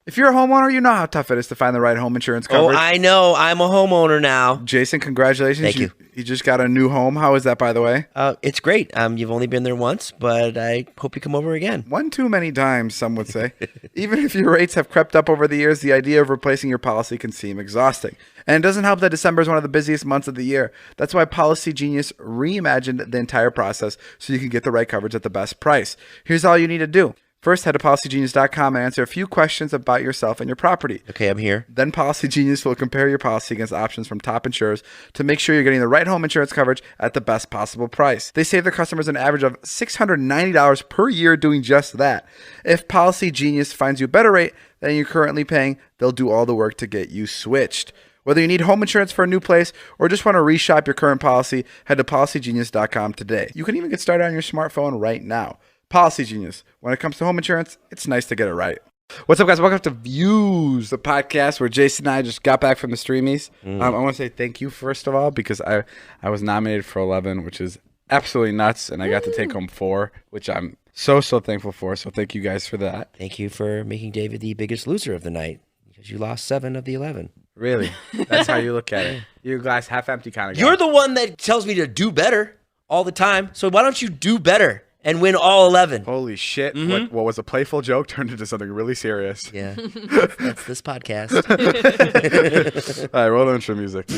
If you're a homeowner, you know how tough it is to find the right home insurance coverage. Oh, I know. I'm a homeowner now. Jason, congratulations. Thank you. You just got a new home. How is that, by the way? It's great. You've only been there once, but I hope you come over again. One too many times, some would say. Even if your rates have crept up over the years, the idea of replacing your policy can seem exhausting. And it doesn't help that December is one of the busiest months of the year. That's why Policy Genius reimagined the entire process so you can get the right coverage at the best price. Here's all you need to do. First, head to PolicyGenius.com and answer a few questions about yourself and your property. Okay, I'm here. Then Policy Genius will compare your policy against options from top insurers to make sure you're getting the right home insurance coverage at the best possible price. They save their customers an average of $690 per year doing just that. If Policy Genius finds you a better rate than you're currently paying, they'll do all the work to get you switched. Whether you need home insurance for a new place or just want to reshop your current policy, head to PolicyGenius.com today. You can even get started on your smartphone right now. Policy Genius. When it comes to home insurance, it's nice to get it right. What's up, guys? Welcome to Views, the podcast where Jason and I just got back from the streamies. I want to say thank you, first of all, because I was nominated for 11, which is absolutely nuts, and I got to take home 4, which I'm so thankful for. So thank you guys for that. Thank you for making David the biggest loser of the night because you lost 7 of the 11. Really? That's how you look at it. You're a glass half empty kind of guy. You're the one that tells me to do better all the time. So why don't you do better and win all 11? Holy shit. What was a playful joke turned into something really serious. Yeah, that's this podcast. All right, roll the intro music.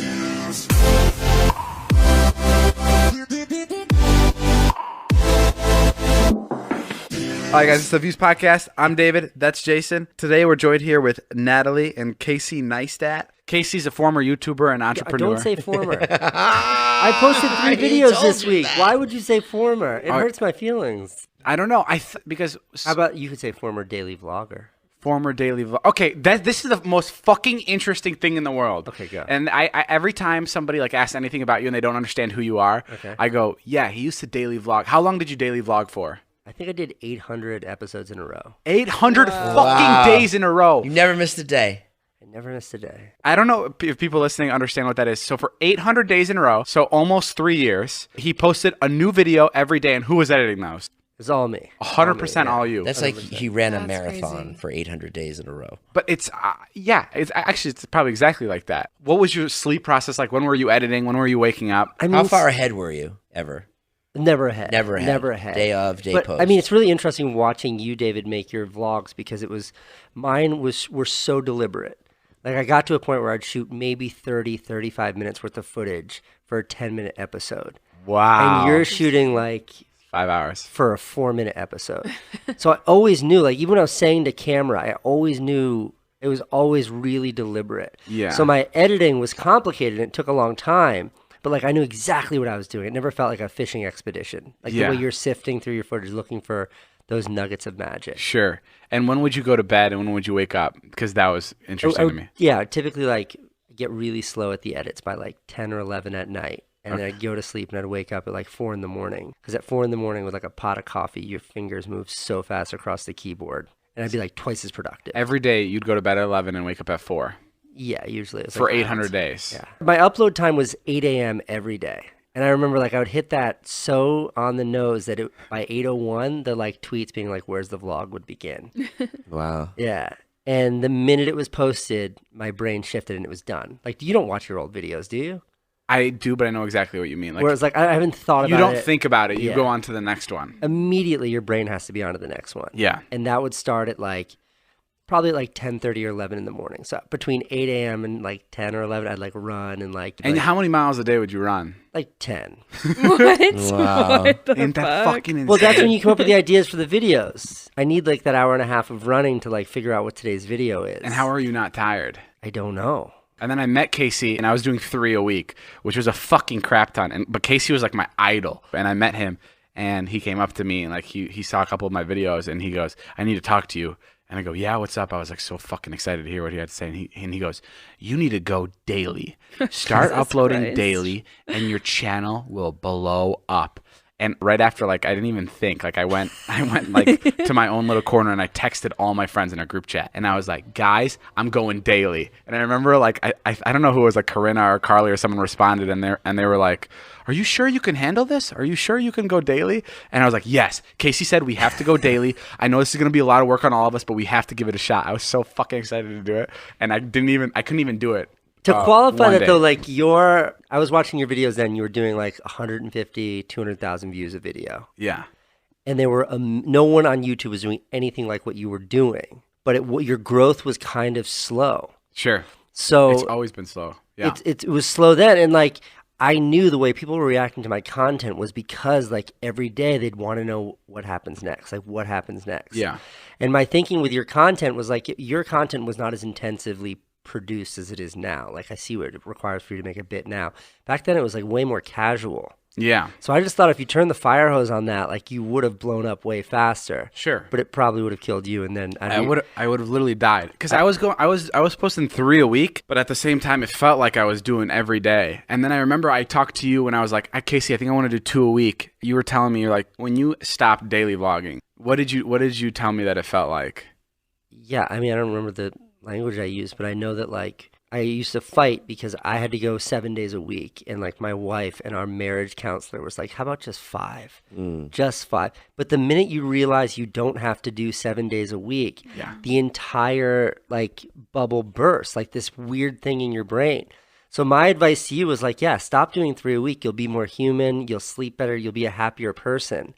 All right, guys, it's the Views Podcast. I'm David. That's Jason. Today, we're joined here with Natalie and Casey Neistat. Casey's a former YouTuber and entrepreneur. Don't say former. I posted 3 videos this week. Why would you say former? It hurts my feelings. I don't know. Because how about you could say former daily vlogger? Former daily vlog. Okay, this is the most fucking interesting thing in the world. Okay, go. And I every time somebody like asks anything about you and they don't understand who you are, I go, yeah, he used to daily vlog. How long did you daily vlog for? I think I did 800 episodes in a row. 800 fucking days in a row. You never missed a day. I never missed a day. I don't know if people listening understand what that is. So for 800 days in a row, so almost 3 years, he posted a new video every day. And who was editing those? It was all me. 100% all you. That's 100%. Like he ran a marathon for 800 days in a row. But it's, it's probably exactly like that. What was your sleep process like? When were you editing? When were you waking up? I mean, how far ahead were you ever? Never ahead. Never ahead. Day of, day post. I mean, it's really interesting watching you, David, make your vlogs because mine were so deliberate. Like I got to a point where I'd shoot maybe 30, 35 minutes worth of footage for a 10-minute episode. Wow. And you're shooting like 5 hours for a 4-minute episode. So I always knew, like even when I was saying to camera, I always knew it was always really deliberate. Yeah. So my editing was complicated and it took a long time. But like I knew exactly what I was doing. It never felt like a fishing expedition. Like the way you're sifting through your footage looking for those nuggets of magic. Sure. And when would you go to bed and when would you wake up? Because that was interesting to me. Yeah, typically like get really slow at the edits by like 10 or 11 at night. And then I'd go to sleep and I'd wake up at like 4 in the morning. Because at 4 in the morning with like a pot of coffee, your fingers move so fast across the keyboard. And I'd be like twice as productive. Every day you'd go to bed at 11 and wake up at 4. Yeah, usually. It's for like 800 days. Yeah. My upload time was 8 a.m. every day. And I remember like I would hit that so on the nose that by 8:01, the like tweets being like, where's the vlog would begin. Wow. Yeah. And the minute it was posted, my brain shifted and it was done. Like, you don't watch your old videos, do you? I do, but I know exactly what you mean. Like, whereas like I haven't thought about it. You don't think about it. You go on to the next one. Immediately your brain has to be on to the next one. Yeah. And that would start at like probably like 10:30 or 11 in the morning. So between 8 a.m. and like 10 or 11, I'd like run and like. And how many miles a day would you run? Like 10. What? Wow. What the Ain't that fuck? fucking insane? Well, that's when you come up with the ideas for the videos. I need like that hour and a half of running to like figure out what today's video is. And how are you not tired? I don't know. And then I met Casey, and I was doing 3 a week, which was a fucking crap ton. But Casey was like my idol, and I met him, and he came up to me, and like he saw a couple of my videos, and he goes, "I need to talk to you." And I go, "Yeah, what's up?" I was like so fucking excited to hear what he had to say, and he goes, "You need to go daily. Start uploading daily, and your channel will blow up." And right after, like, I didn't even think. Like, I went like to my own little corner and I texted all my friends in our group chat. And I was like, guys, I'm going daily. And I remember, like, I don't know who it was, like Corinna or Carly or someone responded, and they were like, are you sure you can handle this? Are you sure you can go daily? And I was like, yes. Casey said we have to go daily. I know this is going to be a lot of work on all of us, but we have to give it a shot. I was so fucking excited to do it. And I couldn't even do it. To qualify that, day. though, like I was watching your videos then, you were doing like 150, 200,000 views a video. Yeah. And there were no one on YouTube was doing anything like what you were doing, but your growth was kind of slow. Sure. So it's always been slow. Yeah. It was slow then, and like I knew the way people were reacting to my content was because like every day they'd want to know what happens next, like what happens next. Yeah. And my thinking with your content was like your content was not as intensively produced as it is now. Like I see what it requires for you to make a bit now. Back then it was like way more casual. Yeah. So I just thought if you turned the fire hose on that, like you would have blown up way faster. Sure. But it probably would have killed you, and then I would have literally died because I was posting 3 a week, but at the same time it felt like I was doing every day. And then I remember I talked to you when I was like, Casey, I think I want to do 2 a week. You were telling me, you're like, when you stopped daily vlogging, what did you tell me that it felt like? Yeah, I mean, I don't remember the language I used, but I know that like I used to fight because I had to go 7 days a week, and like my wife and our marriage counselor was like, how about just 5? Just 5. But the minute you realize you don't have to do 7 days a week, the entire like bubble bursts, like this weird thing in your brain. So my advice to you was like, yeah, stop doing 3 a week. You'll be more human, you'll sleep better, you'll be a happier person.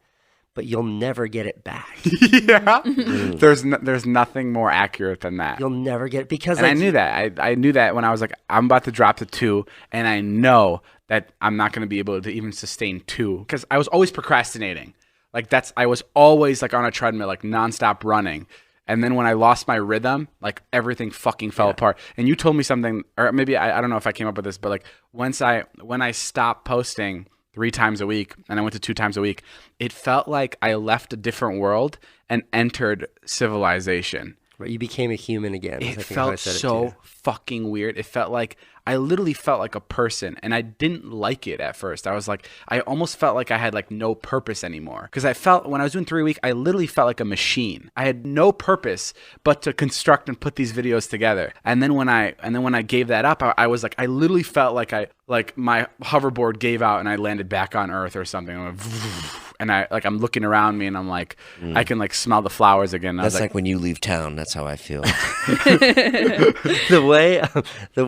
But you'll never get it back. Yeah. There's nothing more accurate than that. You'll never get it because and like, I knew that. I knew that when I was like, I'm about to drop to 2, and I know that I'm not going to be able to even sustain 2 because I was always procrastinating. Like I was always like on a treadmill, like nonstop running. And then when I lost my rhythm, like everything fucking fell apart. And you told me something, or maybe I don't know if I came up with this, but like when I stopped posting 3 times a week and I went to 2 times a week, it felt like I left a different world and entered civilization. Right, you became a human again. It felt so fucking weird. It felt like I literally felt like a person, and I didn't like it at first. I was like, I almost felt like I had like no purpose anymore, because I felt when I was doing 3 a week, I literally felt like a machine. I had no purpose but to construct and put these videos together. And then when I gave that up, I was like, I literally felt like my hoverboard gave out and I landed back on Earth or something. And I'm looking around me and I'm like, I can like smell the flowers again. That's like when you leave town. That's how I feel. The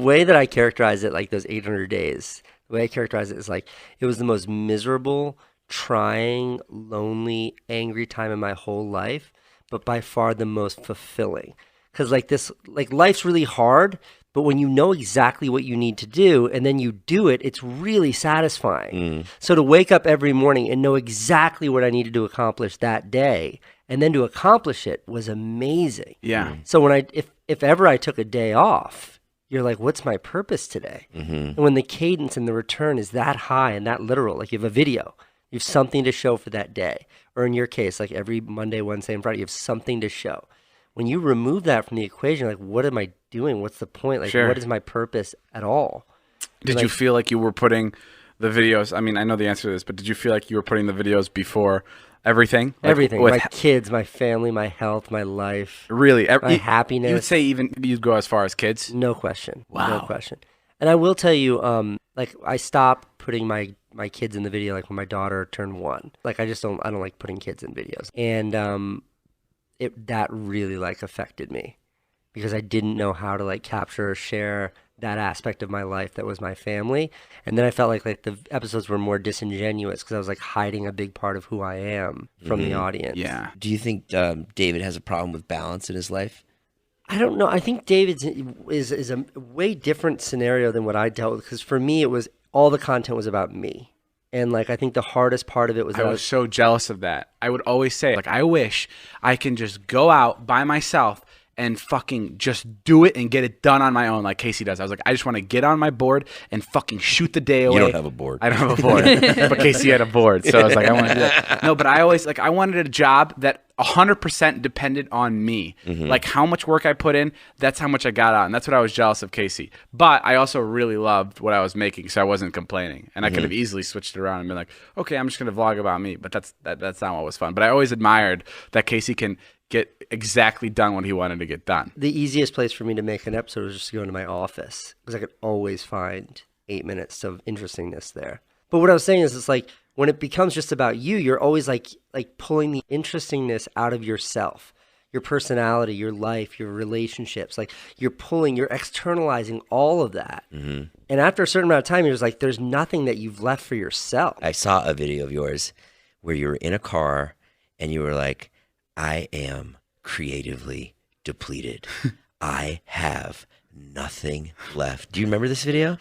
way that I characterize it, like those 800 days, the way I characterize it is like it was the most miserable, trying, lonely, angry time in my whole life, but by far the most fulfilling. Because life's really hard, but when you know exactly what you need to do and then you do it, it's really satisfying. So to wake up every morning and know exactly what I needed to accomplish that day and then to accomplish it was amazing. Yeah. So when if ever I took a day off, you're like, what's my purpose today? And when the cadence and the return is that high and that literal, like you have a video, you have something to show for that day. Or in your case, like every Monday, Wednesday, and Friday, you have something to show. When you remove that from the equation, like, what am I doing? What's the point? Like, What is my purpose at all? Did you feel like you were putting the videos, I mean, I know the answer to this, but did you feel like you were putting the videos before everything? Like everything. My kids, my family, my health, my life. Really? My happiness. You would say even you'd go as far as kids? No question. Wow. No question. And I will tell you, like, I stopped putting my kids in the video, like, when my daughter turned 1. Like, I don't like putting kids in videos. And, that really like affected me because I didn't know how to like capture or share that aspect of my life that was my family. And then I felt like the episodes were more disingenuous because I was like hiding a big part of who I am from the audience. Yeah. Do you think David has a problem with balance in his life? I don't know. I think David's is a way different scenario than what I dealt with, because for me it was all the content was about me. And like, I think the hardest part of it was I was so jealous of that. I would always say, like, I wish I can just go out by myself and fucking just do it and get it done on my own like Casey does. I was like, I just want to get on my board and fucking shoot the day away. You don't have a board. I don't have a board, but Casey had a board. So I was like, I want to do that. No, but I always, like, I wanted a job that 100% depended on me. Like how much work I put in, that's how much I got out. And that's what I was jealous of Casey. But I also really loved what I was making, so I wasn't complaining. And I could have easily switched it around and been like, okay, I'm just going to vlog about me. But that's not what was fun. But I always admired that Casey can get exactly done what he wanted to get done. The easiest place for me to make an episode was just to go into my office because I could always find 8 minutes of interestingness there. But what I was saying is, it's like when it becomes just about you, you're always like pulling the interestingness out of yourself, your personality, your life, your relationships. Like you're externalizing all of that. And after a certain amount of time, you're just like, there's nothing that you've left for yourself. I saw a video of yours where you were in a car and you were like, I am creatively depleted. I have nothing left. Do you remember this video?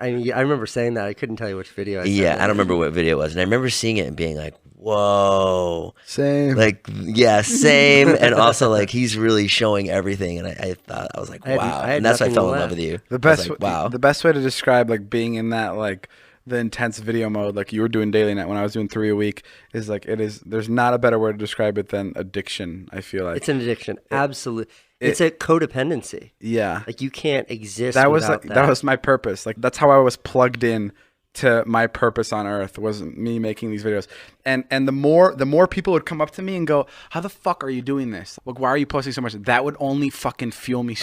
I mean, I remember saying that. I couldn't tell you which video. I don't remember what video it was. And I remember seeing it and being like, whoa. Same. Like, yeah, same. And also, like, he's really showing everything. And I thought, I was like, wow. And that's why I fell in love with you. The best, like, wow. The best way to describe, like, being in that, like, the intense video mode, like you were doing daily night when I was doing 3 a week, is like, there's not a better word to describe it than addiction, I feel like. It's an addiction. Absolutely. It's a codependency. Yeah. Like you can't exist that was without like, that was my purpose. Like that's how I was plugged in to my purpose on earth, was me making these videos. And the more people would come up to me and go, how the fuck are you doing this? Like, why are you posting so much? That would only fucking fuel me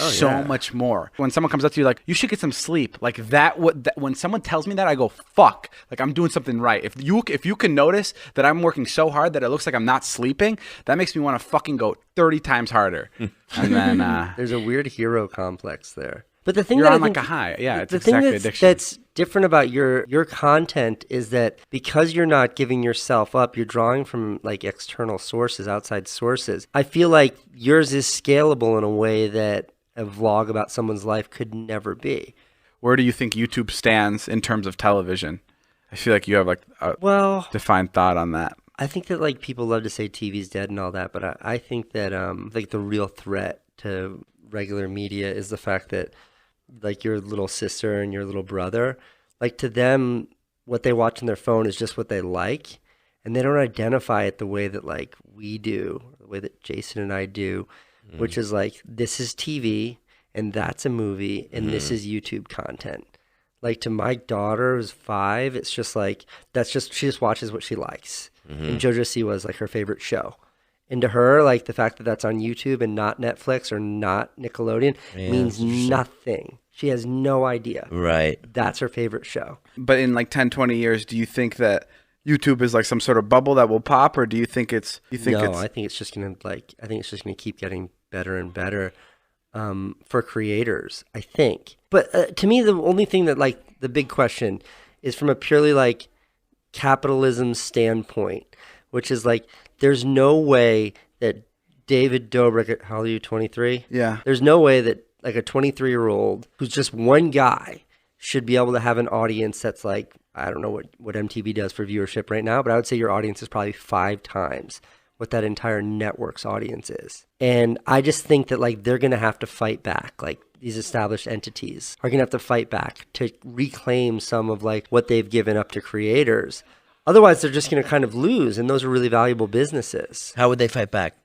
much more. When someone comes up to you like, you should get some sleep, like when someone tells me that, I go, fuck, like I'm doing something right. If you can notice that I'm working so hard that it looks like I'm not sleeping, that makes me want to fucking go 30 times harder. And then there's a weird hero complex there. But the thing you're that on I think, like a high. Yeah, it's the exactly thing addiction. that's different about your content is that because you're not giving yourself up, you're drawing from like external sources, outside sources. I feel like yours is scalable in a way that a vlog about someone's life could never be. Where do you think YouTube stands in terms of television? I feel like you have like a defined thought on that. I think that like people love to say TV's dead and all that, but I think that like the real threat to regular media is the fact that like your little sister and your little brother, like to them, what they watch on their phone is just what they like. And they don't identify it the way that like we do, the way that Jason and I do, which is like, this is TV and that's a movie and this is YouTube content. Like to my daughter who's 5, it's just like, she just watches what she likes. And JoJo Siwa is like her favorite show. And to her, like the fact that that's on YouTube and not Netflix or not Nickelodeon means nothing. She has no idea. Right. That's her favorite show. But in like 10, 20 years, do you think that YouTube is like some sort of bubble that will pop, or do you think it's? I think it's just gonna keep getting better and better for creators. I think. But to me, the only thing that like the big question is from a purely like capitalism standpoint, which is like, there's no way that David Dobrik, how old are you, 23? Yeah. There's no way that like a 23-year-old who's just one guy should be able to have an audience that's like, I don't know what MTV does for viewership right now, but I would say your audience is probably 5 times what that entire network's audience is. And I just think that like they're going to have to fight back. Like these established entities are going to have to fight back to reclaim some of like what they've given up to creators. Otherwise, they're just going to kind of lose, and those are really valuable businesses. How would they fight back?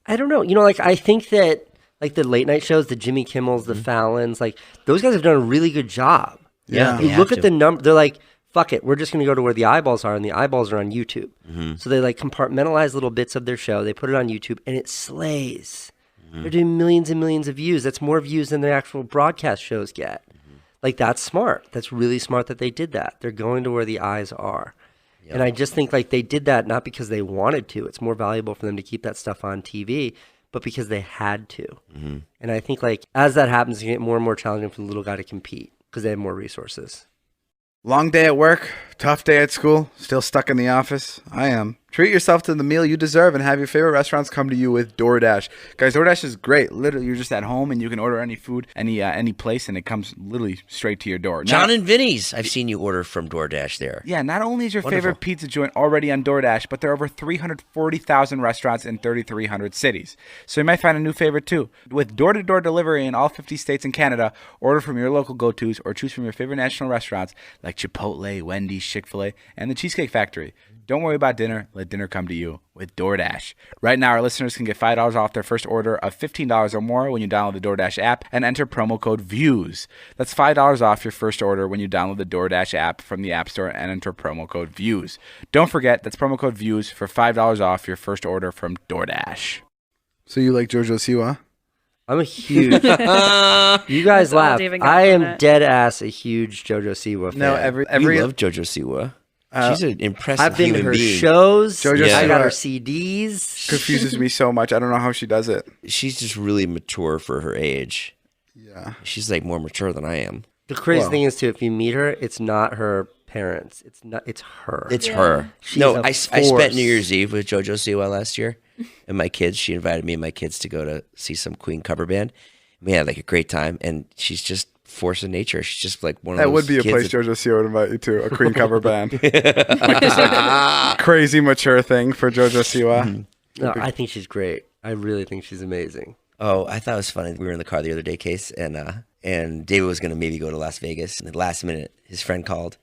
I don't know. You know, like I think that like the late night shows, the Jimmy Kimmels, the Fallons, like those guys have done a really good job. Yeah. You look at the number, they're like, fuck it, we're just going to go to where the eyeballs are, and the eyeballs are on YouTube. So they like compartmentalize little bits of their show, they put it on YouTube, and it slays. They're doing millions and millions of views. That's more views than the actual broadcast shows get. Like that's smart. That's really smart that they did that. They're going to where the eyes are. And I just think like they did that not because they wanted to. It's more valuable for them to keep that stuff on TV, but because they had to. And I think like as that happens, it get more and more challenging for the little guy to compete because they have more resources. Long day at work, tough day at school, still stuck in the office. I am Treat yourself to the meal you deserve and have your favorite restaurants come to you with DoorDash. Guys, DoorDash is great. Literally, you're just at home and you can order any food, any place, and it comes literally straight to your door. John and Vinny's. I've seen you order from DoorDash there. Yeah, not only is your Wonderful. favorite pizza joint already on DoorDash, but there are over 340,000 restaurants in 3,300 cities. So you might find a new favorite too. With door-to-door delivery in all 50 states and Canada, order from your local go-tos or choose from your favorite national restaurants like Chipotle, Wendy's, Chick-fil-A, and the Cheesecake Factory. Don't worry about dinner. Let dinner come to you with DoorDash. Right now, our listeners can get $5 off their first order of $15 or more when you download the DoorDash app and enter promo code VIEWS. That's $5 off your first order when you download the DoorDash app from the App Store and enter promo code VIEWS. Don't forget, that's promo code VIEWS for $5 off your first order from DoorDash. So you like JoJo Siwa? I'm a huge. You guys laugh. I am dead ass a huge JoJo Siwa fan. No, every We love JoJo Siwa. She's an impressive I've been to human her being. shows. JoJo I got Siwa her CDs. confuses me so much. I don't know how she does it. She's just really mature for her age. Yeah. She's like more mature than I am. The crazy thing is too, if you meet her, it's not her parents. It's her. It's her. She's No, a I spent force. New Year's Eve with JoJo Siwa last year, and my kids. She invited me and my kids to go to see some Queen cover band. We had like a great time, and she's just force of nature. She's just like one of That those would be a kids place that- JoJo Siwa would invite you to, a Queen cover band. Like this, like, crazy mature thing for JoJo Siwa. No, I think she's great. I really think she's amazing. Oh, I thought it was funny. We were in the car the other day, Case, and David was going to maybe go to Las Vegas. And at the last minute, his friend called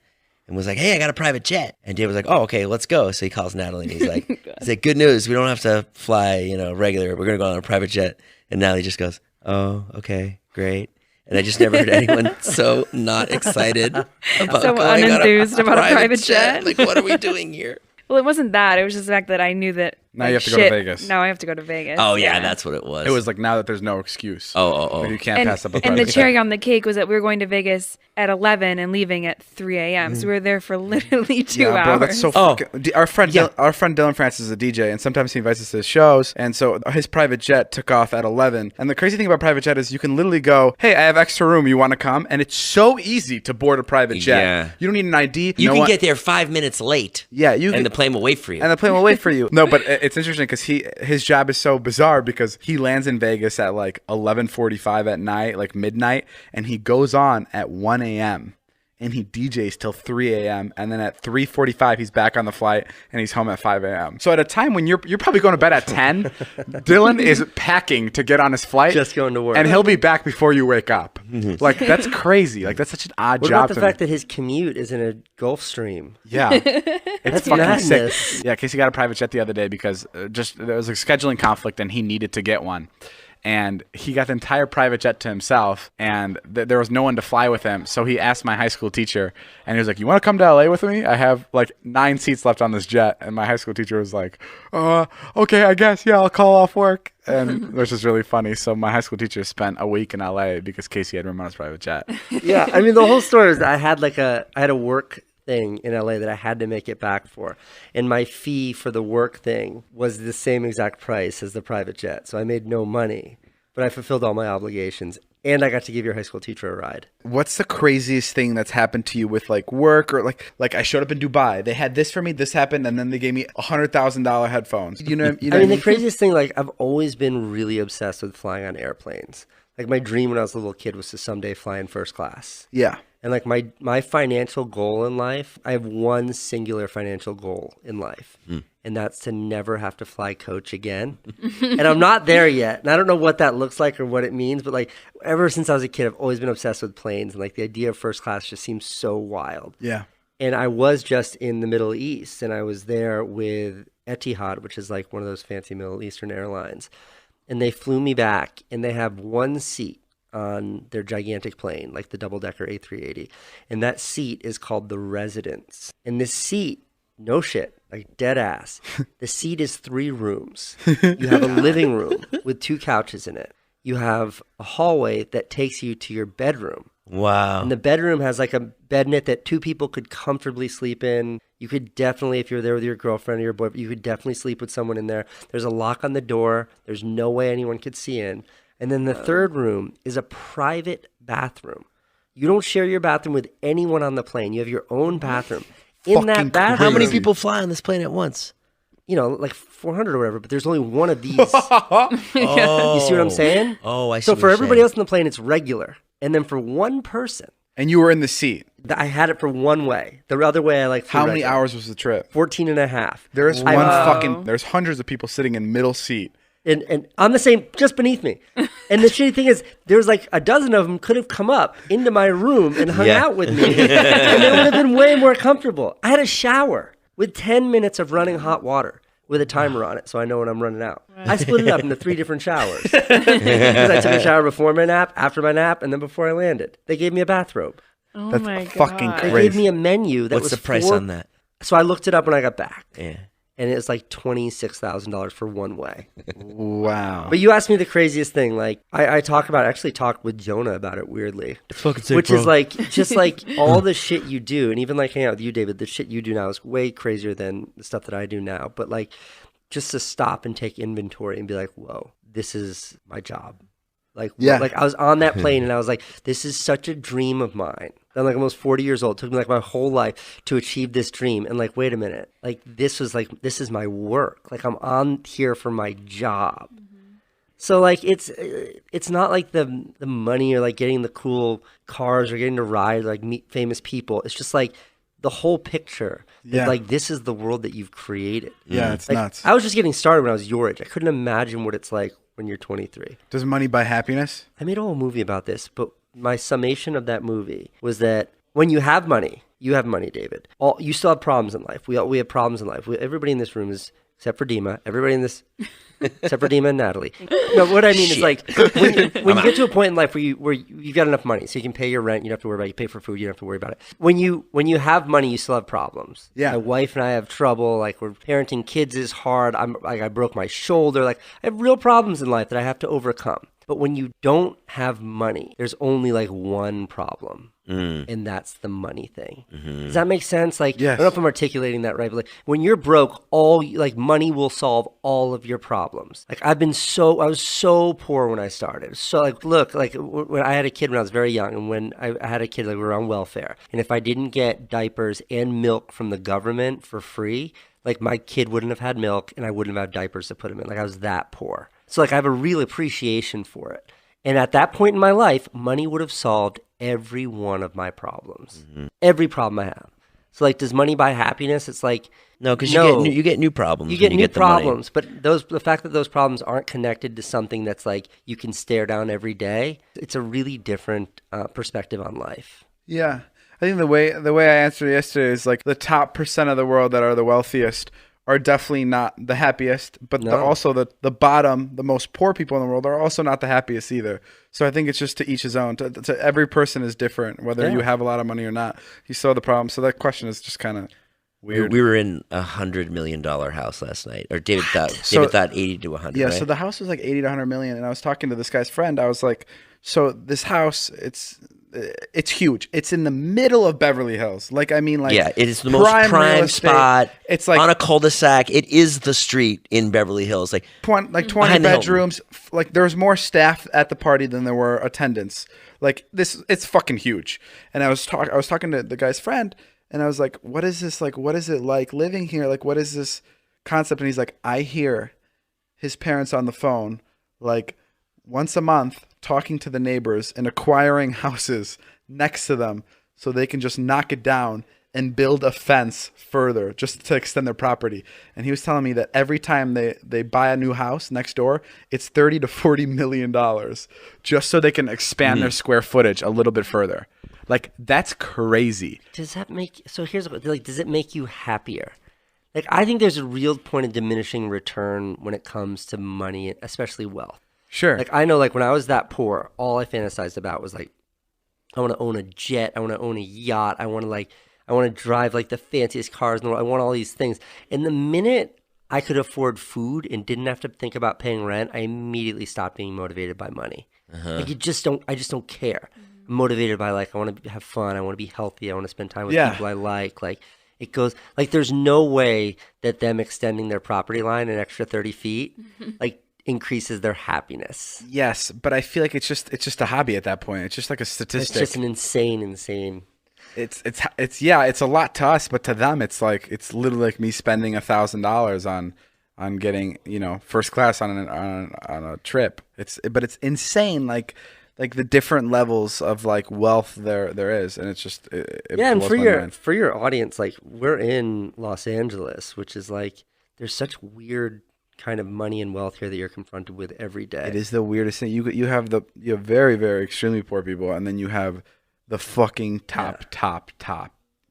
and was like, "Hey, I got a private jet." And David was like, "Oh, okay, let's go." So he calls Natalie and he's like, "Good news. We don't have to fly, regular. We're going to go on a private jet." And Natalie just goes, "Oh, okay, great." And I just never heard anyone so not excited about So going unenthused on about a private jet. Like, what are we doing here? Well, it wasn't that. It was just the fact that I knew that. Now you have to go to Vegas. Now I have to go to Vegas. Oh, yeah, that's what it was. It was like now that there's no excuse. Oh. Like, you can't And, pass up a and private the cherry jet. on the cake was that we were going to Vegas at 11 and leaving at 3 a.m. So we were there for literally 2 hours. Bro, that's so fucking... Our friend Dylan Francis is a DJ, and sometimes he invites us to his shows, and so his private jet took off at 11. And the crazy thing about private jet is you can literally go, "Hey, I have extra room. You want to come?" And it's so easy to board a private jet. Yeah. You don't need an ID. You can get there 5 minutes late. Yeah, And the plane will wait for you. And the plane will wait for you. No, but it's interesting because his job is so bizarre because he lands in Vegas at like 11:45 at night, like midnight, and he goes on at 1 a.m. and he DJs till 3 a.m. and then at 3:45 he's back on the flight and he's home at 5 a.m. So at a time when you're probably going to bed at 10, Dylan is packing to get on his flight, Just going to work. and he'll be back before you wake up. Like that's crazy. Like that's such an odd What job. about the to fact me. that his commute is in a Gulf Stream? Yeah, it's That's fucking madness. sick. Yeah, Casey got a private jet the other day because there was a scheduling conflict and he needed to get one. And he got the entire private jet to himself, and there was no one to fly with him. So he asked my high school teacher, and he was like, "You want to come to LA with me? I have like 9 seats left on this jet." And my high school teacher was like, "Okay, I guess. Yeah, I'll call off work." And which is really funny. So my high school teacher spent a week in LA because Casey had room on his private jet. Yeah, I mean the whole story is that I had a work thing in LA that I had to make it back for, and my fee for the work thing was the same exact price as the private jet, so I made no money, but I fulfilled all my obligations, and I got to give your high school teacher a ride. What's the craziest thing that's happened to you with like work or like I showed up in Dubai, they had this for me, this happened, and then they gave me $100,000 headphones. You know I mean, the craziest thing, like, I've always been really obsessed with flying on airplanes. Like, my dream when I was a little kid was to someday fly in first class. Yeah. And, like, my financial goal in life, I have one singular financial goal in life, and that's to never have to fly coach again. And I'm not there yet, and I don't know what that looks like or what it means, but, like, ever since I was a kid, I've always been obsessed with planes, and, like, the idea of first class just seems so wild. Yeah. And I was just in the Middle East, and I was there with Etihad, which is like one of those fancy Middle Eastern airlines. And they flew me back, and they have one seat on their gigantic plane, like the double-decker A380. And that seat is called the Residence. And this seat, no shit, like dead ass, the seat is 3 rooms. You have a living room with 2 couches in it. You have a hallway that takes you to your bedroom. Wow. And the bedroom has like a bed in it that 2 people could comfortably sleep in. You could definitely, if you're there with your girlfriend or your boyfriend, you could definitely sleep with someone in there. There's a lock on the door. There's no way anyone could see in. And then the third room is a private bathroom. You don't share your bathroom with anyone on the plane. You have your own bathroom. In that bathroom, How many people fly on this plane at once? like 400 or whatever, but there's only one of these. Oh. You see what I'm saying? Oh, I see. So what for you're everybody saying. else in the plane, it's regular. And then for one person, And you were in the seat. I had it for one way. The other way, I like flew How many regular. hours was the trip? 14 and a half. There's Wow. there's hundreds of people sitting in middle seat. And I'm the same, just beneath me. And the shitty thing is, there's like a dozen of them could have come up into my room and hung Yeah. out with me. And they would have been way more comfortable. I had a shower with 10 minutes of running hot water with a timer on it, so I know when I'm running out. I split it up into 3 different showers. Because I took a shower before my nap, after my nap, and then before I landed. They gave me a bathrobe. Oh That's my fucking God. They crazy. gave me a menu that What's was the price on that? So I looked it up when I got back. Yeah. And it was like $26,000 for one way. Wow. But you asked me the craziest thing. Like I actually talk with Jonah about it weirdly, Fucking sick, which bro. is like just like all the shit you do, and even like hanging out with you, David. The shit you do now is way crazier than the stuff that I do now. But like just to stop and take inventory and be like, whoa, this is my job. Like, Yeah. like I was on that plane and I was like, this is such a dream of mine. I'm like almost 40 years old. It took me like my whole life to achieve this dream. And like, wait a minute, like this is my work. Like I'm on here for my job. So like it's not like the money or like getting the cool cars or getting to ride like meet famous people. It's just like the whole picture. that, Yeah. Like this is the world that you've created. Yeah, it's Like, nuts. I was just getting started when I was your age. I couldn't imagine what it's like when you're 23. Does money buy happiness? I made a whole movie about this, but my summation of that movie was that when you have money, David. You still have problems in life. We have problems in life. Everybody in this room is, except for Dima. Everybody in this, except for Dima and Natalie. No, what I mean is like when you get to a point in life where you've got enough money, so you can pay your rent, you don't have to worry about it. You pay for food, you don't have to worry about it. When you have money, you still have problems. Yeah. My wife and I have trouble. Like we're parenting kids is hard. I broke my shoulder. Like I have real problems in life that I have to overcome. But when you don't have money, there's only like one problem. And that's the money thing. Does that make sense? Like, Yes. I don't know if I'm articulating that right, but like when you're broke, money will solve all of your problems. Like I was so poor when I started. So like, look, like when I had a kid when I was very young, and when I had a kid, like we were on welfare. And if I didn't get diapers and milk from the government for free, like my kid wouldn't have had milk and I wouldn't have had diapers to put him in. Like I was that poor. So like I have a real appreciation for it. And at that point in my life, money would have solved every one of my problems. Every problem I have. So like, does money buy happiness? It's like, No, because no. you get new problems. You when get new the money. problems, but the fact that those problems aren't connected to something that's like you can stare down every day, it's a really different perspective on life. Yeah. I think the way I answered it yesterday is like the top % of the world that are the wealthiest are definitely not the happiest, but No. also the bottom, the most poor people in the world are also not the happiest either. So I think it's just to each his own. To every person is different, whether Yeah. you have a lot of money or not. You still have the problem. So that question is just kind of weird. We were in $100 million house last night, or David thought 80 to 100. Yeah, right? so the house was like 80 to 100 million, and I was talking to this guy's friend. I was like, so this house, it's huge. It's in the middle of Beverly Hills. Like, I mean, like, yeah, it is the most real prime estate. spot. It's like on a cul-de-sac. It is the street in Beverly Hills. Like 20 behind the Hilton. bedrooms. Like, there was more staff at the party than there were attendants. Like, it's fucking huge. And I was talking to the guy's friend, and I was like, what is this? Like, what is it like living here? Like, what is this concept? And he's like, I hear his parents on the phone, like, once a month, talking to the neighbors and acquiring houses next to them so they can just knock it down and build a fence further just to extend their property. And he was telling me that every time they buy a new house next door, it's $30 to $40 million just so they can expand their square footage a little bit further. Like, that's crazy. Does that make, so here's what, like, does it make you happier? Like, I think there's a real point of diminishing return when it comes to money, especially wealth. Sure. Like, I know, like, when I was that poor, all I fantasized about was, like, I want to own a jet. I want to own a yacht. I want to drive, like, the fanciest cars in the world. I want all these things. And the minute I could afford food and didn't have to think about paying rent, I immediately stopped being motivated by money. Like, I just don't care. I'm motivated by, like, I want to have fun. I want to be healthy. I want to spend time with people I like. Like, it goes, like, there's no way that them extending their property line an extra 30 feet, like, increases their happiness. Yes, but I feel like it's just a hobby at that point. It's just like a statistic. It's just an insane It's yeah, it's a lot to us, but to them, it's literally like me spending $1,000 on getting, you know, first class on a trip. But it's insane, like the different levels of like wealth there is, and it's just it Yeah, and blows for my your mind. for your audience, like we're in Los Angeles, which is like there's such weird kind of money and wealth here that you're confronted with every day. It is the weirdest thing. You have very, very extremely poor people, and then you have the fucking top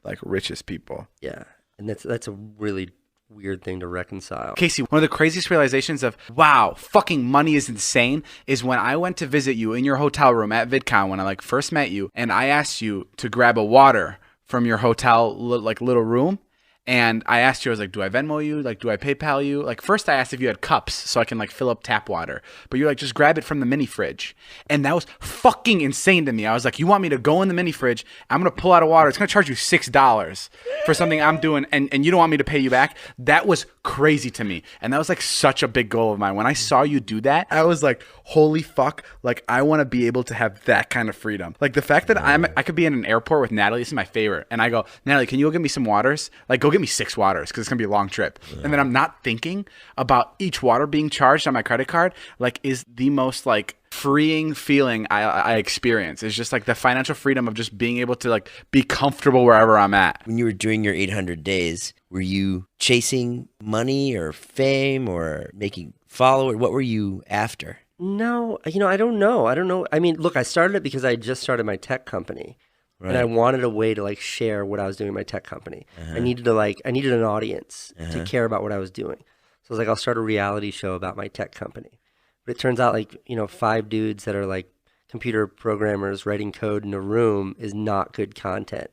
like richest people. Yeah, and that's a really weird thing to reconcile. Casey, one of the craziest realizations of, wow, fucking money is insane, is when I went to visit you in your hotel room at VidCon when I like first met you, and I asked you to grab a water from your hotel like little room. And I asked you, I was like, do I Venmo you? Like, do I PayPal you? Like, first I asked if you had cups so I can like fill up tap water. But you're like, just grab it from the mini fridge. And that was fucking insane to me. I was like, you want me to go in the mini fridge? I'm going to pull out a water. It's going to charge you $6 for something I'm doing. And you don't want me to pay you back? That was crazy to me. And that was like such a big goal of mine. When I saw you do that, I was like, holy fuck. Like, I want to be able to have that kind of freedom. Like the fact that I could be in an airport with Natalie. This is my favorite. And I go, Natalie, can you go get me some waters? Like, go get me 6 waters because it's going to be a long trip. And then I'm not thinking about each water being charged on my credit card, like is the most like freeing feeling I experience. It's just like the financial freedom of just being able to like be comfortable wherever I'm at. When you were doing your 800 days, were you chasing money or fame or making followers? What were you after? No, you know, I don't know. I mean, look, I started it because I just started my tech company. Right. And I wanted a way to like share what I was doing in my tech company. I needed an audience to care about what I was doing. So I was like, I'll start a reality show about my tech company. But it turns out like, you know, 5 dudes that are like computer programmers writing code in a room is not good content.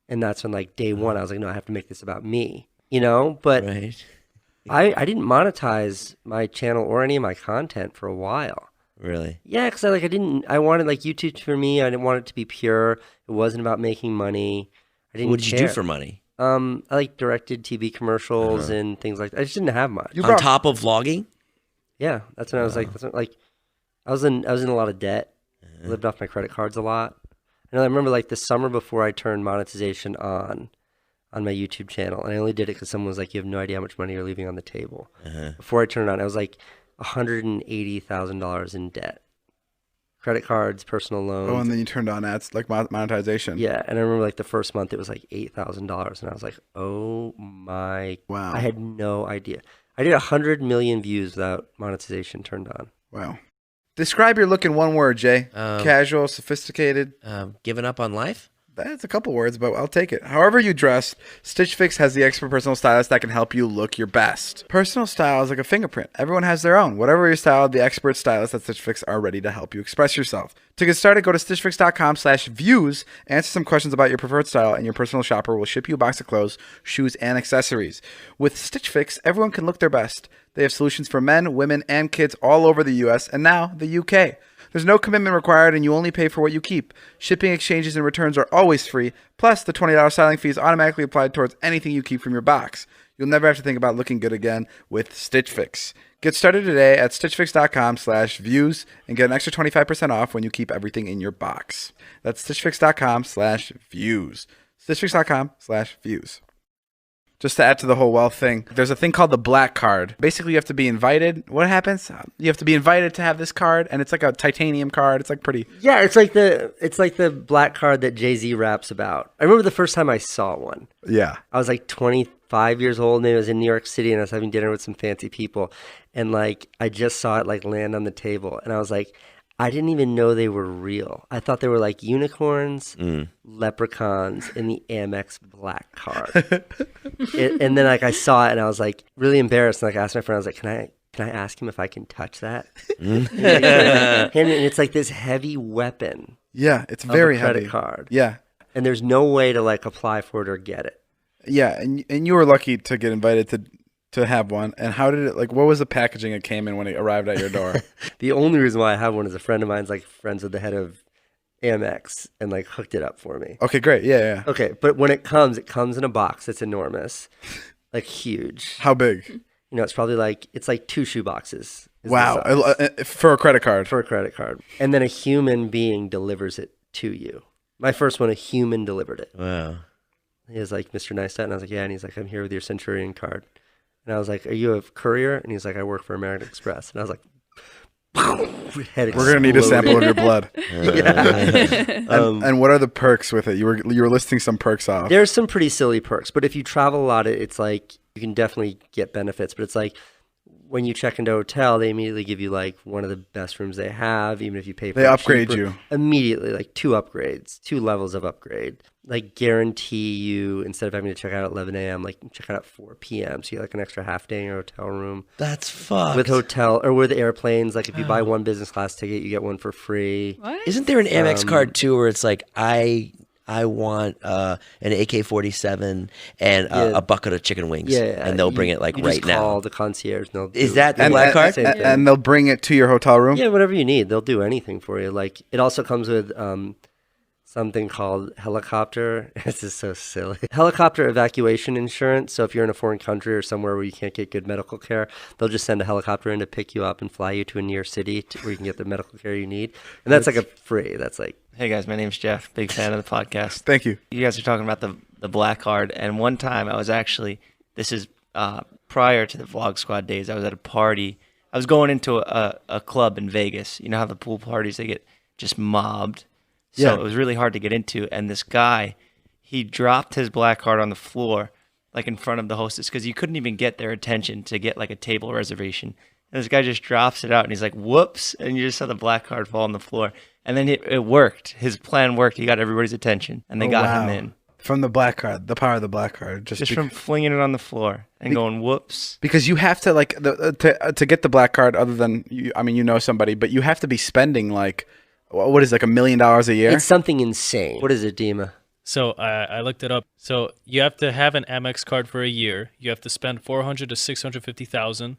And that's when like day one, I was like, no, I have to make this about me, you know? But Right. I didn't monetize my channel or any of my content for a while. Really? Yeah, because I wanted like YouTube for me. I didn't want it to be pure. It wasn't about making money. I didn't What did you care. do for money? I like directed TV commercials and things like that. I just didn't have much. On top of vlogging? Yeah, that's when I was like, I was in a lot of debt. I lived off my credit cards a lot. And I remember like the summer before I turned monetization on my YouTube channel, and I only did it because someone was like, you have no idea how much money you're leaving on the table. Before I turned it on, I was like $180,000 in debt. Credit cards, personal loans. Oh, and then you turned on ads like monetization. Yeah, and I remember like the first month it was like $8,000, and I was like, oh my. Wow. I had no idea. I did 100 million views without monetization turned on. Wow. Describe your look in one word, Jay. Casual, sophisticated. Giving up on life? That's a couple words, but I'll take it. However you dress, Stitch Fix has the expert personal stylist that can help you look your best. Personal style is like a fingerprint. Everyone has their own. Whatever your style, the expert stylists at Stitch Fix are ready to help you express yourself. To get started, go to stitchfix.com/views, answer some questions about your preferred style, and your personal shopper will ship you a box of clothes, shoes, and accessories. With Stitch Fix, everyone can look their best. They have solutions for men, women, and kids all over the U.S. and now the U.K. There's no commitment required, and you only pay for what you keep. Shipping, exchanges, and returns are always free. Plus, the $20 styling fee is automatically applied towards anything you keep from your box. You'll never have to think about looking good again with Stitch Fix. Get started today at stitchfix.com/views and get an extra 25% off when you keep everything in your box. That's stitchfix.com/views. stitchfix.com/views. Just to add to the whole wealth thing, there's a thing called the black card. Basically, you have to be invited. What happens? You have to be invited to have this card, and it's like a titanium card. It's like pretty. Yeah, it's like the black card that Jay-Z raps about. I remember the first time I saw one. Yeah. I was like 25 years old, and I was in New York City, and I was having dinner with some fancy people, and like I just saw it like land on the table, and I was like, I didn't even know they were real. I thought they were like unicorns, leprechauns, in the Amex black card. And then like I saw it and I was like really embarrassed. And like I asked my friend, I was like, can I ask him if I can touch that? And it's like this heavy weapon. Yeah, it's very of a credit heavy. card. Yeah. And there's no way to like apply for it or get it. Yeah, and you were lucky to get invited to have one. And how did it, like, what was the packaging it came in when it arrived at your door? The only reason why I have one is a friend of mine's like friends with the head of Amex and like hooked it up for me. Okay, great. Yeah. Okay, but when it comes in a box that's enormous, like huge. How big? You know, it's probably like, it's like 2 shoe boxes. is the Wow. size For a credit card. for a credit card. And then a human being delivers it to you. My first one, a human delivered it. Wow. He was like, Mr. Nice Guy, and I was like, yeah. And he's like, I'm here with your Centurion card. And I was like, are you a courier? And he's like, I work for American Express. And I was like, head We're gonna need a sample of your blood. Yeah. And what are the perks with it? You were listing some perks off. There's some pretty silly perks, but if you travel a lot, it's like you can definitely get benefits. But it's like when you check into a hotel, they immediately give you like one of the best rooms they have, even if you pay for They it upgrade cheaper. you Immediately, like 2 upgrades, 2 levels of upgrade. Like guarantee you, instead of having to check out at 11 a.m., like check out at 4 p.m. So you get like an extra half day in your hotel room. That's fucked. With hotel or with airplanes, like if you buy one business class ticket, you get one for free. What? Isn't there an Amex card too where it's like I want an AK-47 and a bucket of chicken wings, and they'll bring it like you right just now. call the concierge. And they'll Is do that the it. black card? Same thing. and they'll bring it to your hotel room. Yeah, whatever you need, they'll do anything for you. Like it also comes with something called helicopter. This is so silly. Helicopter evacuation insurance. So if you're in a foreign country or somewhere where you can't get good medical care, they'll just send a helicopter in to pick you up and fly you to a near city where you can get the medical care you need. And that's like a free. That's like. Hey guys, my name's Jeff. Big fan of the podcast. Thank you. You guys are talking about the black card, and one time I was actually, this is prior to the Vlog Squad days, I was at a party. I was going into a club in Vegas. You know how the pool parties, they get just mobbed. So Yeah. it was really hard to get into. And this guy, he dropped his black card on the floor, like in front of the hostess, because you couldn't even get their attention to get like a table reservation. And this guy just drops it out, and he's like, whoops. And you just saw the black card fall on the floor. And then it worked. His plan worked. He got everybody's attention, and they got him in. From the black card, the power of the black card. Just from flinging it on the floor and going, whoops. Because you have to like to get the black card. Other than you, I mean, you know somebody, but you have to be spending like what is like $1 million a year. It's something insane. What is it, Dima? So I looked it up. So you have to have an Amex card for a year. You have to spend $400,000 to $650,000,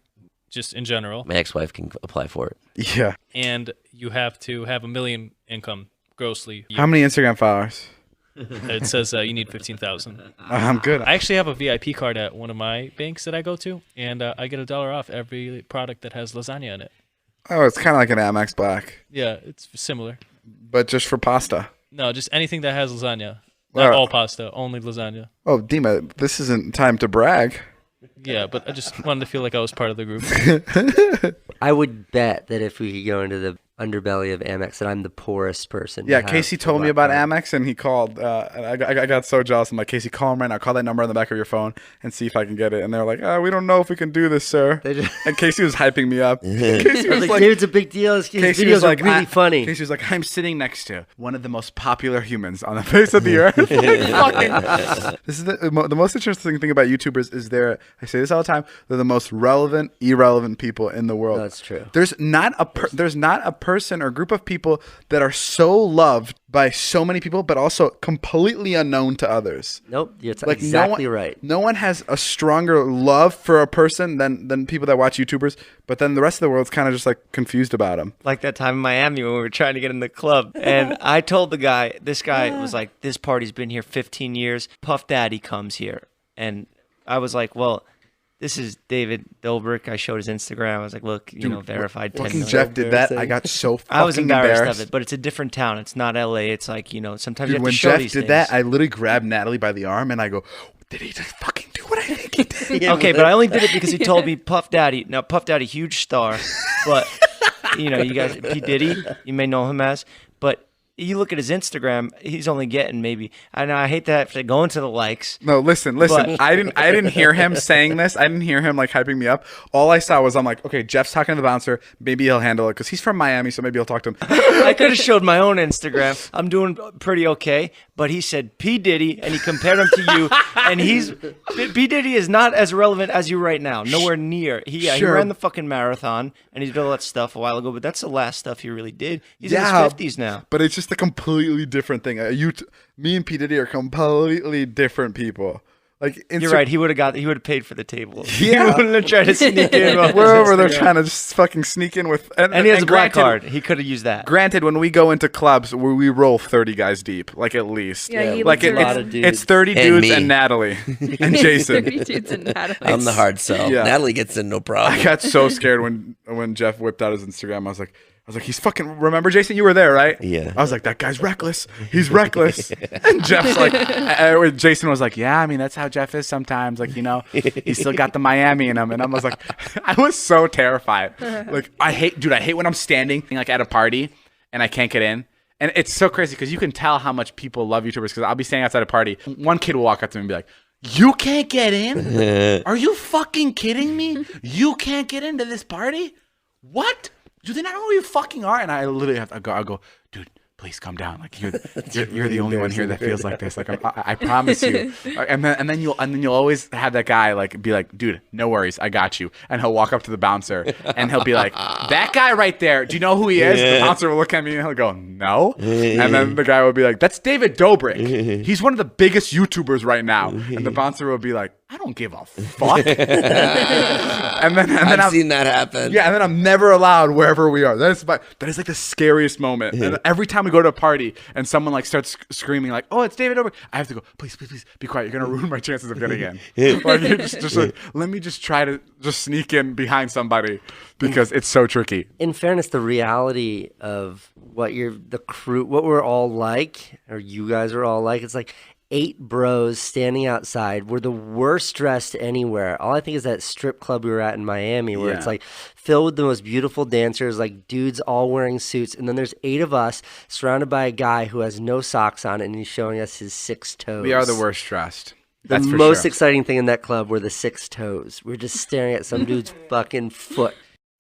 just in general. My ex-wife can apply for it. Yeah. And you have to have $1 million income grossly. How many Instagram followers? It says you need 15,000. I'm good. I actually have a VIP card at one of my banks that I go to, and I get $1 off every product that has lasagna in it. Oh, it's kind of like an Amex Black, Yeah, it's similar. but just for pasta. No, just anything that has lasagna. Well- Not all pasta, only lasagna. Oh, Dima, this isn't time to brag. Yeah, but I just wanted to feel like I was part of the group. I would bet that if we could go into the underbelly of Amex, that I'm the poorest person. Yeah, to Casey have the told me black about card. Amex, and he called. And I got so jealous. I'm like, Casey, call him right now. Call that number on the back of your phone and see if I can get it. And they're like, we don't know if we can do this, sir. They just- And Casey was hyping me up. Casey I was was like, dude, it's a big deal. His Casey videos was like, are really funny. Casey was like, I'm sitting next to one of the most popular humans on the face of the earth. This is the most interesting thing about YouTubers is I say this all the time, they're the most relevant, irrelevant people in the world. That's true. There's not a person or group of people that are so loved by so many people, but also completely unknown to others. Nope, you're Like exactly right. No one has a stronger love for a person than people that watch YouTubers, but then the rest of the world's kind of just like confused about them. Like that time in Miami when we were trying to get in the club. And I told this guy was like, this party's been here 15 years. Puff Daddy comes here. And I was like, well, this is David Dobrik. I showed his Instagram. I was like, look, verified 10 Fucking million. Jeff did that. I got so fucking I was embarrassed embarrassed of it, but it's a different town. It's not LA. It's like, sometimes Dude, you have when to show Jeff these did things. that, I literally grabbed Natalie by the arm and I go, did he just fucking do what I think he did? Okay, but I only did it because he told me Puff Daddy. Now, Puff Daddy, huge star, but you guys, P Diddy, you may know him as, but you look at his Instagram, he's only getting maybe. And I hate to have to go into the likes. No, listen. But- I didn't hear him saying this. I didn't hear him like hyping me up. All I saw was I'm like, okay, Jeff's talking to the bouncer. Maybe he'll handle it because he's from Miami, so maybe he'll talk to him. I could have showed my own Instagram. I'm doing pretty okay, but he said P Diddy, and he compared him to you. And P Diddy is not as relevant as you right now. Nowhere near. He Sure. ran the fucking marathon, and he did all that stuff a while ago. But that's the last stuff he really did. He's Yeah. in his 50s now. But it's just a completely different thing. Me and P Diddy are completely different people. Like You're right. He would have paid for the table. Yeah. He wouldn't have tried to sneak in. on his We're over there Instagram. trying to just fucking sneak in with. And he has a black granted- card. He could have used that. Granted, when we go into clubs, we roll 30 guys deep, like at least. Yeah, he like looks a lot around. of dudes. it's 30 And dudes me. and Natalie and Jason. 30 dudes and Natalie. I'm the hard sell. Yeah. Natalie gets in no problem. I got so scared when Jeff whipped out his Instagram. I was like, I was like, he's fucking, remember, Jason, you were there, right? Yeah. I was like, that guy's reckless. He's reckless. And Jeff's like, Jason was like, yeah, I mean, that's how Jeff is sometimes. Like, you know, he's still got the Miami in him. And I was like, I was so terrified. Like, I hate when I'm standing like at a party and I can't get in. And it's so crazy because you can tell how much people love YouTubers because I'll be standing outside a party. One kid will walk up to me and be like, you can't get in? Are you fucking kidding me? You can't get into this party? What? Do they not know who you fucking are? And I literally have to go. I go, dude, please calm down. Like you're the only one here that feels like this. Like I promise you. And then you'll always have that guy like be like, dude, no worries, I got you. And he'll walk up to the bouncer and he'll be like, that guy right there. Do you know who he is? The bouncer will look at me and he'll go, no. And then the guy will be like, that's David Dobrik. He's one of the biggest YouTubers right now. And the bouncer will be like, I don't give a fuck. and then I've seen that happen. Yeah, and then I'm never allowed wherever we are. That is like the scariest moment. And every time we go to a party and someone like starts screaming like, "Oh, it's David Dobrik," I have to go, please, be quiet. You're gonna ruin my chances of getting in. Like, you're just like, let me just try to just sneak in behind somebody because it's so tricky. In fairness, the reality of what we're all like, or you guys are all like, it's like 8 bros standing outside. We're the worst dressed anywhere. All I think is that strip club we were at in Miami where it's like filled with the most beautiful dancers, like dudes all wearing suits. And then there's 8 of us surrounded by a guy who has no socks on and he's showing us his 6 toes. We are the worst dressed. The That's for most sure. exciting thing in that club were the 6 toes. We're just staring at some dude's fucking foot.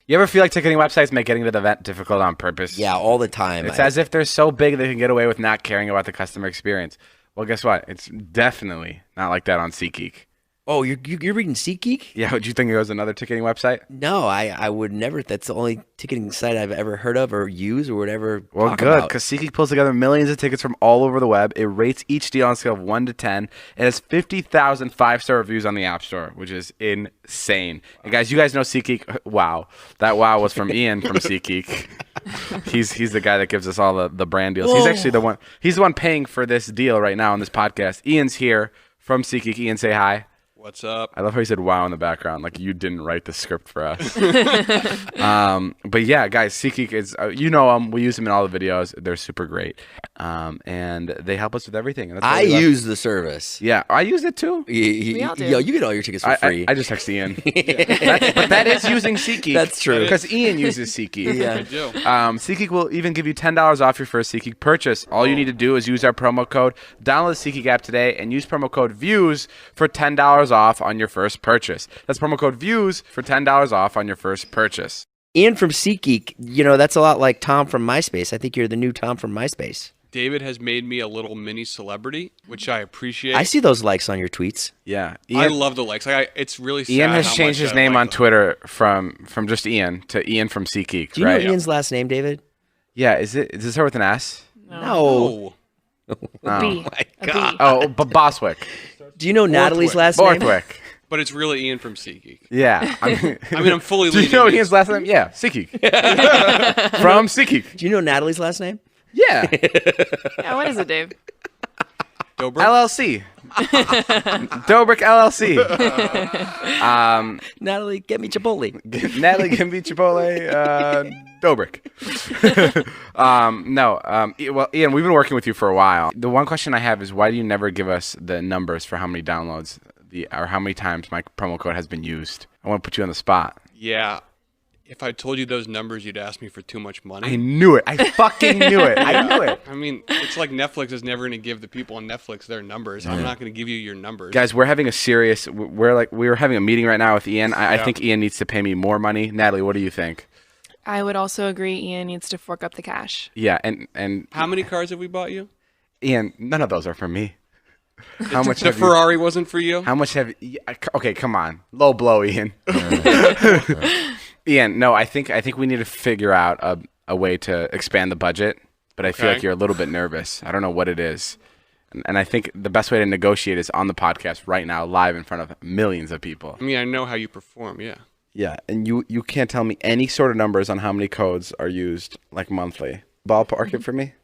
You ever feel like ticketing websites make getting to the event difficult on purpose? Yeah, all the time. It's as if they're so big they can get away with not caring about the customer experience. Well, guess what? It's definitely not like that on SeatGeek. Oh, you're reading SeatGeek? Yeah, do you think it was another ticketing website? No, I would never. That's the only ticketing site I've ever heard of or used or whatever. Well, good, because SeatGeek pulls together millions of tickets from all over the web. It rates each deal on a scale of 1 to 10. It has 50,000 5-star reviews on the App Store, which is insane. And guys, you guys know SeatGeek. Wow. That wow was from Ian from SeatGeek. He's the guy that gives us all the brand deals. He's actually the one. He's the one paying for this deal right now on this podcast. Ian's here from SeatGeek. Ian, say hi. What's up? I love how he said wow in the background, like you didn't write the script for us. But yeah, guys, SeatGeek is, you know them. We use them in all the videos. They're super great. And they help us with everything. And that's I use the service. Yeah, I use it too. We all do. Yo, you get all your tickets for free. I just text Ian. But that is using SeatGeek. That's true. Because Ian uses SeatGeek. Yeah. I do. SeatGeek will even give you $10 off your first SeatGeek purchase. All you need to do is use our promo code. Download the SeatGeek app today and use promo code VIEWS for $10 off on your first purchase. That's promo code VIEWS for $10 off on your first purchase. Ian from SeatGeek, you know, that's a lot like Tom from MySpace. I think you're the new Tom from MySpace. David has made me a little mini celebrity, which I appreciate. I see those likes on your tweets. Yeah. I love the likes. It's really sad Ian has how changed much his I name like on them. Twitter from just Ian to Ian from SeatGeek, Do you right? know Ian's last name, David? Yeah, is it start with an S? No. Oh, A B. My God. Oh, but Boswick. Do you know Natalie's last name? Borthwick. but it's really Ian from SeatGeek. Yeah. I mean, I'm fully Do you leaning know in. Ian's last name? Yeah, SeatGeek. From SeatGeek. Do you know Natalie's last name? Yeah. Yeah, what is it, Dave? Dobrik? LLC. Dobrik LLC. Natalie, get me Chipotle. Natalie can be Chipotle. Dobrik. Well, Ian, we've been working with you for a while. The one question I have is why do you never give us the numbers for how many downloads or how many times my promo code has been used? I want to put you on the spot. Yeah. If I told you those numbers, you'd ask me for too much money. I knew it. I fucking knew it. I knew it. I mean, it's like Netflix is never going to give the people on Netflix their numbers. I'm not going to give you your numbers. Guys, we're having a serious. We're having a meeting right now with Ian. I think Ian needs to pay me more money. Natalie, what do you think? I would also agree Ian needs to fork up the cash. Yeah, and How many cars have we bought you? Ian, none of those are for me. How much? The have you- Ferrari wasn't for you? How much have? Okay, come on, low blow, Ian. Ian, no, I think we need to figure out a way to expand the budget, but I feel Okay. like you're a little bit nervous. I don't know what it is, and I think the best way to negotiate is on the podcast right now, live in front of millions of people. I mean, I know how you perform, yeah. Yeah, and you can't tell me any sort of numbers on how many codes are used like monthly. Ballpark it for me.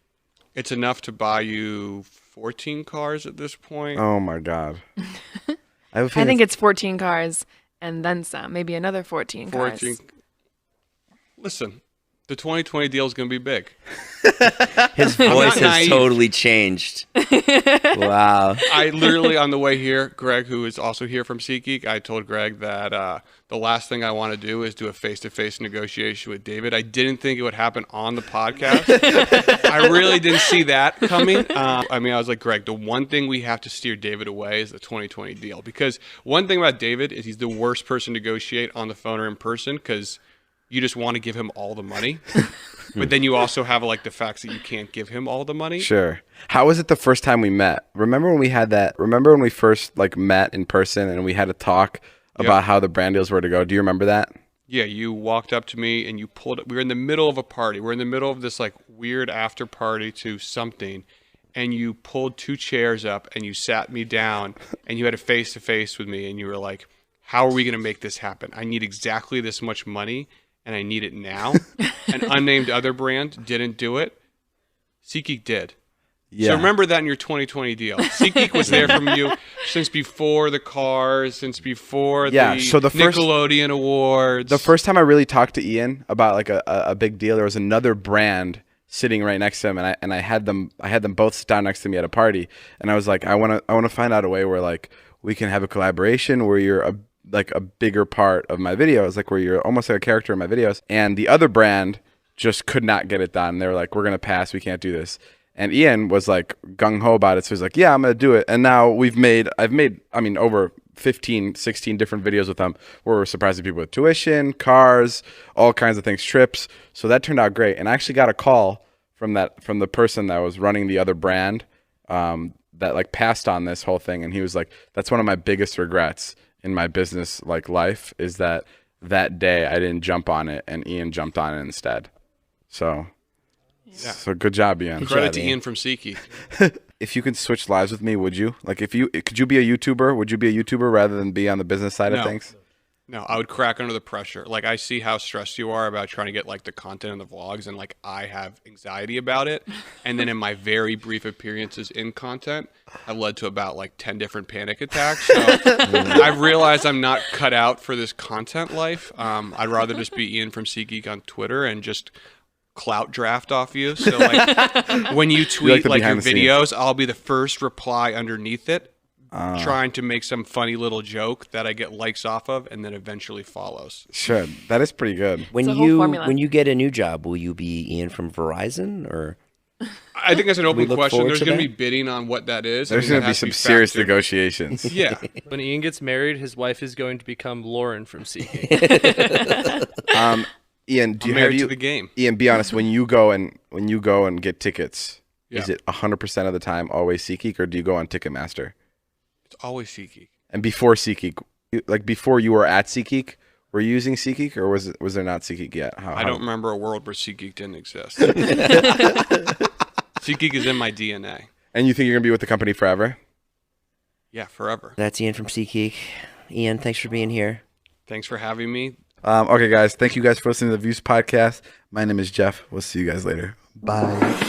It's enough to buy you 14 cars at this point. Oh my god. I think it's 14 cars and then some, maybe another 14 cars. 14. Listen, The 2020 deal is going to be big. His voice has naive. totally changed. Wow. I literally, on the way here, Greg, who is also here from SeatGeek, I told Greg that the last thing I want to do is do a face-to-face negotiation with David. I didn't think it would happen on the podcast. I really didn't see that coming. I was like, Greg, the one thing we have to steer David away is the 2020 deal. Because one thing about David is he's the worst person to negotiate on the phone or in person because you just want to give him all the money. But then you also have like the facts that you can't give him all the money. Sure. How was it the first time we met? Remember when we had that? Remember when we first like met in person and we had a talk about how the brand deals were to go? Do you remember that? Yeah, you walked up to me and you pulled. We were in the middle of a party. We're in the middle of this like weird after party to something, and you pulled 2 chairs up and you sat me down and you had a face to face with me and you were like, "How are we going to make this happen? I need exactly this much money." And I need it now. An unnamed other brand didn't do it. SeatGeek did. Yeah. So remember that in your 2020 deal. SeatGeek was there from you since before the cars, since before the Nickelodeon Awards. The first time I really talked to Ian about like a big deal, there was another brand sitting right next to him, and I had them both sit down next to me at a party, and I was like, I want to find out a way where like we can have a collaboration where you're a bigger part of my videos, like where you're almost like a character in my videos. And the other brand just could not get it done. They were like, we're going to pass. We can't do this. And Ian was like gung-ho about it. So he's like, yeah, I'm going to do it. And now I've made over 15, 16 different videos with them where we're surprising people with tuition, cars, all kinds of things, trips. So that turned out great. And I actually got a call from the person that was running the other brand that like passed on this whole thing. And he was like, that's one of my biggest regrets in my business like life is that day I didn't jump on it and Ian jumped on it instead. So good job, Ian. Credit to Ian from SeatGeek. If you could switch lives with me, would you? Like could you be a YouTuber? Would you be a YouTuber rather than be on the business side of things? No, I would crack under the pressure. Like, I see how stressed you are about trying to get, like, the content in the vlogs, and, like, I have anxiety about it. And then in my very brief appearances in content, I've led to about, like, 10 different panic attacks. So I've realized I'm not cut out for this content life. I'd rather just be Ian from SeatGeek on Twitter and just clout draft off you. So, like, when you tweet, like your videos, I'll be the first reply underneath it. Trying to make some funny little joke that I get likes off of and then eventually follows. Sure. That is pretty good. When you get a new job, will you be Ian from Verizon or? I think that's an open question. There's going to be bidding on what that is. There's going to be some serious negotiations. Yeah. When Ian gets married, his wife is going to become Lauren from SeatGeek. Ian, to the game. Ian, be honest. When you go and get tickets, is it 100% of the time always SeatGeek, or do you go on Ticketmaster? It's always SeatGeek. And before SeatGeek, like before you were at SeatGeek, were you using SeatGeek, or was there not SeatGeek yet? I don't remember a world where SeatGeek didn't exist. SeatGeek is in my DNA. And you think you're going to be with the company forever? Yeah, forever. That's Ian from SeatGeek. Ian, thanks for being here. Thanks for having me. Okay, guys. Thank you guys for listening to the Views Podcast. My name is Jeff. We'll see you guys later. Bye.